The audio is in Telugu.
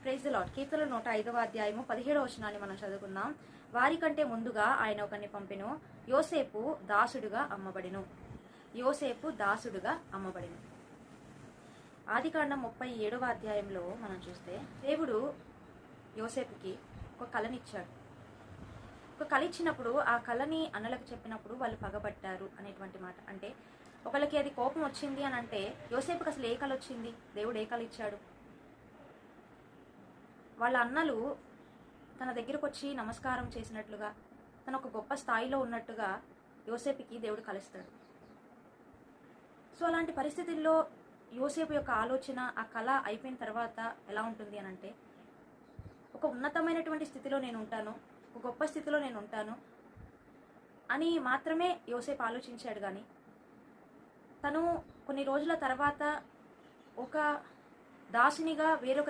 Praise the lord. కీర్తనల 105వ అధ్యాయము 17వ వచనాన్ని మనం చదువుకుందాం. వారికంటే ముందుగా ఆయన ఒకరిని పంపెను, యోసేపు దాసుడుగా అమ్మబడెను. యోసేపు దాసుడుగా అమ్మబడెను. ఆదికాండం 37వ అధ్యాయంలో మనం చూస్తే దేవుడు యోసేపుకి ఒక కళనిచ్చాడు. ఒక కళ ఇచ్చినప్పుడు ఆ కళని అన్నలకు చెప్పినప్పుడు వాళ్ళు పగబట్టారు అనేటువంటి మాట. అంటే ఒకళ్ళకి అది కోపం వచ్చింది అని అంటే, యోసేపుకి అసలు ఏ కళ వచ్చింది, దేవుడు ఏ కళ ఇచ్చాడు? వాళ్ళ అన్నలు తన దగ్గరకు వచ్చి నమస్కారం చేసినట్లుగా, తన ఒక గొప్ప స్థాయిలో ఉన్నట్టుగా యోసేపుకి దేవుడు కలుస్తాడు. సో అలాంటి పరిస్థితుల్లో యోసేపు యొక్క ఆలోచన, ఆ కళ అయిపోయిన తర్వాత ఎలా ఉంటుంది అని అంటే, ఒక ఉన్నతమైనటువంటి స్థితిలో నేను ఉంటాను, ఒక గొప్ప స్థితిలో నేను ఉంటాను అని మాత్రమే యోసేపు ఆలోచించాడు. కానీ తను కొన్ని రోజుల తర్వాత ఒక దాసునిగా వేరొక